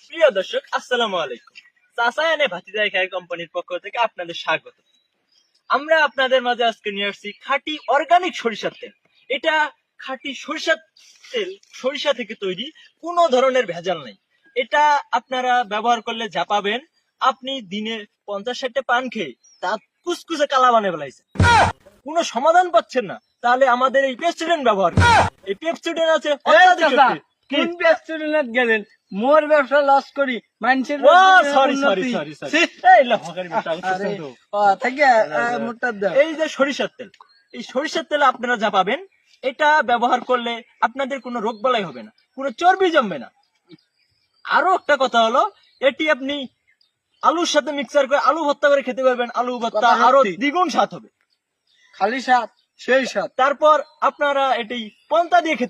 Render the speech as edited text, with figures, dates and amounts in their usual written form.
প্রিয় দর্শক, আসসালামু আলাইকুম। চাচা এনে ভাতিজা খাই কোম্পানির পক্ষ থেকে আপনাদের স্বাগত। আমরা আপনাদের মাঝে আজকে নিয়ে আসছি খাঁটি অর্গানিক সরিষার তেল। এটা খাঁটি সরিষার তেল, সরিষা থেকে তৈরি, কোনো ধরনের ভেজাল নাই। এটা আপনারা ব্যবহার করলে যা পাবেন, আপনি দিনে 50-60টা পান খেয়ে তা কুচকুচে কালা বানিয়ে ফেলাইছেন। কোনো সমাধান পাচ্ছেন না, তাহলে আমাদের এই পেপসোডেন্ট ব্যবহার করুন। এই পেপসোডেন্ট আছে অত্যাধিক শক্তি। কোন রেস্টুরেন্ট গেলেন? মোর ব্যবসা লস করি মানুষের এই যে সরিষার তেল, এই সরিষার তেল আপনারা যা পাবেন, এটা ব্যবহার করলে আপনাদের কোনো রোগ বালাই হবে না, কোনো চর্বি জমবে না। আরো একটা কথা হলো, এটি আপনি আলুর সাথে মিক্সার করে আলু ভর্তা করে খেতে পারবেন। আলু ভর্তা আরো দ্বিগুণ স্বাদ হবে। খালি স্বাদ, সেই স্বাদ। তারপর আপনারা এটি পন্তা দিয়ে খেতে